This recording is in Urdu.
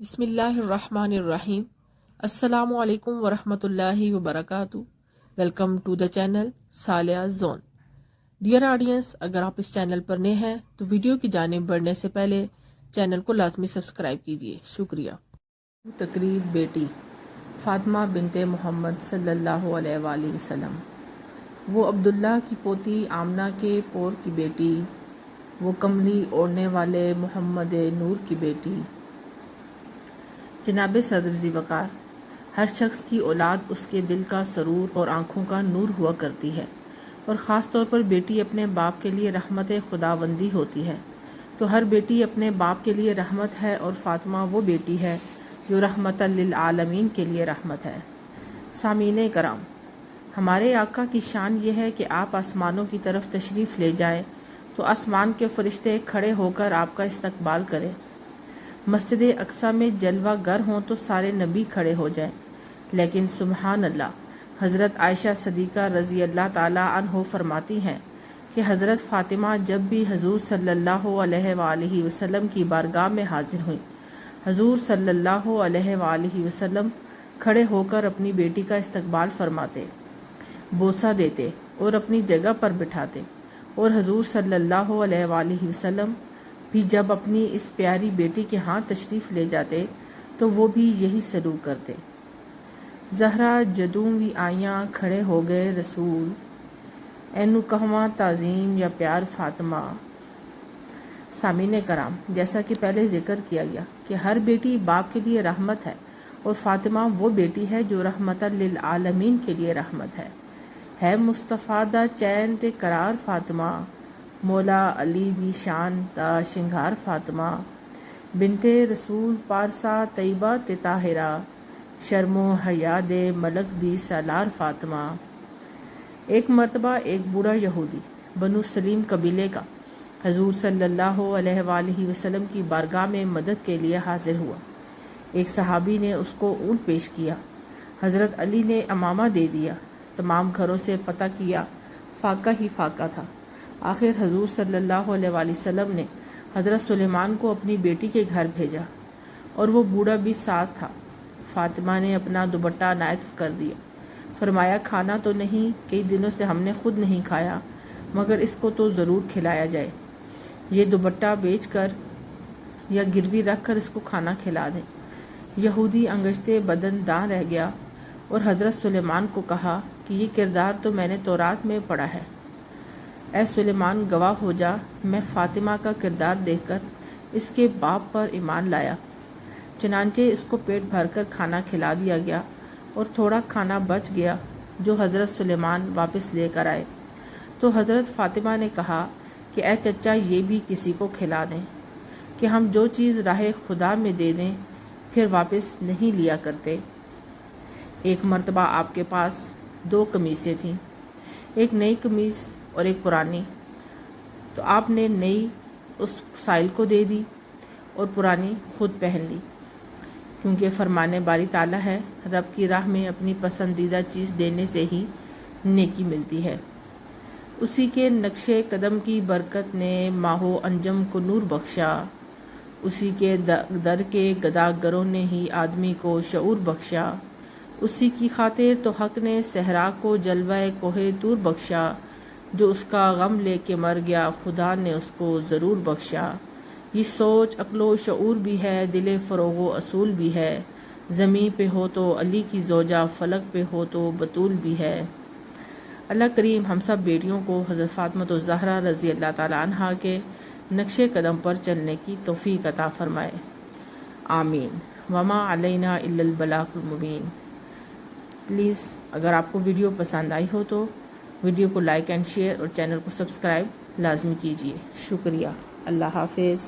بسم اللہ الرحمن الرحیم۔ السلام علیکم ورحمۃ اللہ وبرکاتہ۔ Welcome to the channel Saliha zone. Dear audience, اگر آپ اس چینل پر نئے ہیں تو ویڈیو کی جانب بڑھنے سے پہلے چینل کو لازمی سبسکرائب کیجیے، شکریہ۔ تقریر بیٹی فاطمہ بنت محمد صلی اللہ علیہ وآلہ وسلم، وہ عبداللہ کی پوتی آمنہ کے پور کی بیٹی، وہ کملی اوڑھنے والے محمد نور کی بیٹی۔ جناب صدر ذی وقار، ہر شخص کی اولاد اس کے دل کا سرور اور آنکھوں کا نور ہوا کرتی ہے، اور خاص طور پر بیٹی اپنے باپ کے لیے رحمت خداوندی ہوتی ہے، تو ہر بیٹی اپنے باپ کے لیے رحمت ہے، اور فاطمہ وہ بیٹی ہے جو رحمت للعالمین کے لیے رحمت ہے۔ سامعین کرام، ہمارے آقا کی شان یہ ہے کہ آپ آسمانوں کی طرف تشریف لے جائیں تو آسمان کے فرشتے کھڑے ہو کر آپ کا استقبال کریں۔ مسجد اقصیٰ میں جلوہ گر ہوں تو سارے نبی کھڑے ہو جائیں، لیکن سبحان اللہ، حضرت عائشہ صدیقہ رضی اللہ تعالیٰ عنہ فرماتی ہیں کہ حضرت فاطمہ جب بھی حضور صلی اللہ علیہ وآلہ وسلم کی بارگاہ میں حاضر ہوئیں، حضور صلی اللہ علیہ وآلہ وسلم کھڑے ہو کر اپنی بیٹی کا استقبال فرماتے، بوسہ دیتے اور اپنی جگہ پر بٹھاتے، اور حضور صلی اللہ علیہ وآلہ وسلم بھی جب اپنی اس پیاری بیٹی کے ہاں تشریف لے جاتے تو وہ بھی یہی سلوک کرتے۔ زہرا جدوں وی آئیاں کھڑے ہو گئے رسول، اینو کہواں تعظیم یا پیار فاطمہ۔ سامعین کرام، جیسا کہ پہلے ذکر کیا گیا کہ ہر بیٹی باپ کے لیے رحمت ہے، اور فاطمہ وہ بیٹی ہے جو رحمت للعالمین کے لیے رحمت ہے مصطفیٰ دا چین تے قرار فاطمہ، مولا علی دی شان دا شنگار فاطمہ، بنت رسول پارسا طیبہ تے طاہرہ، شرم و حیا دے ملک دی سالار فاطمہ۔ ایک مرتبہ ایک بوڑھا یہودی بنو سلیم قبیلے کا حضور صلی اللہ علیہ وآلہ وسلم کی بارگاہ میں مدد کے لیے حاضر ہوا۔ ایک صحابی نے اس کو اونٹ پیش کیا، حضرت علی نے امامہ دے دیا، تمام گھروں سے پتہ کیا، فاقہ ہی فاقہ تھا۔ آخر حضور صلی اللہ علیہ وآلہ وسلم نے حضرت سلیمان کو اپنی بیٹی کے گھر بھیجا، اور وہ بوڑھا بھی ساتھ تھا۔ فاطمہ نے اپنا دوپٹہ عنایت کر دیا، فرمایا کھانا تو نہیں، کئی دنوں سے ہم نے خود نہیں کھایا، مگر اس کو تو ضرور کھلایا جائے، یہ دوپٹہ بیچ کر یا گروی رکھ کر اس کو کھانا کھلا دیں۔ یہودی انگشتے بدن داں رہ گیا، اور حضرت سلیمان کو کہا کہ یہ کردار تو میں نے تورات میں پڑھا ہے، اے سلیمان گواہ ہو جا، میں فاطمہ کا کردار دیکھ کر اس کے باپ پر ایمان لایا۔ چنانچہ اس کو پیٹ بھر کر کھانا کھلا دیا گیا، اور تھوڑا کھانا بچ گیا جو حضرت سلیمان واپس لے کر آئے، تو حضرت فاطمہ نے کہا کہ اے چچا، یہ بھی کسی کو کھلا دیں، کہ ہم جو چیز راہ خدا میں دے دیں پھر واپس نہیں لیا کرتے۔ ایک مرتبہ آپ کے پاس 2 قمیصیں تھیں، ایک نئی قمیص اور ایک پرانی، تو آپ نے نئی اس سائل کو دے دی اور پرانی خود پہن لی، کیونکہ فرمان باری تعالیٰ ہے، رب کی راہ میں اپنی پسندیدہ چیز دینے سے ہی نیکی ملتی ہے۔ اسی کے نقش قدم کی برکت نے ماہ و انجم کو نور بخشا، اسی کے در کے گداگروں نے ہی آدمی کو شعور بخشا، اسی کی خاطر تو حق نے صحرا کو جلوہ کوہ طور بخشا، جو اس کا غم لے کے مر گیا خدا نے اس کو ضرور بخشا۔ یہ سوچ عقل و شعور بھی ہے، دل فروغ و اصول بھی ہے، زمین پہ ہو تو علی کی زوجہ، فلک پہ ہو تو بطول بھی ہے۔ اللہ کریم ہم سب بیٹیوں کو حضرت فاطمہ الزہرا رضی اللہ تعالیٰ عنہا کے نقش قدم پر چلنے کی توفیق عطا فرمائے، آمین۔ وما علینا الا البلاغ المبین۔ پلیز اگر آپ کو ویڈیو پسند آئی ہو تو ویڈیو کو لائک اینڈ شیئر، اور چینل کو سبسکرائب لازمی کیجیے، شکریہ۔ اللہ حافظ۔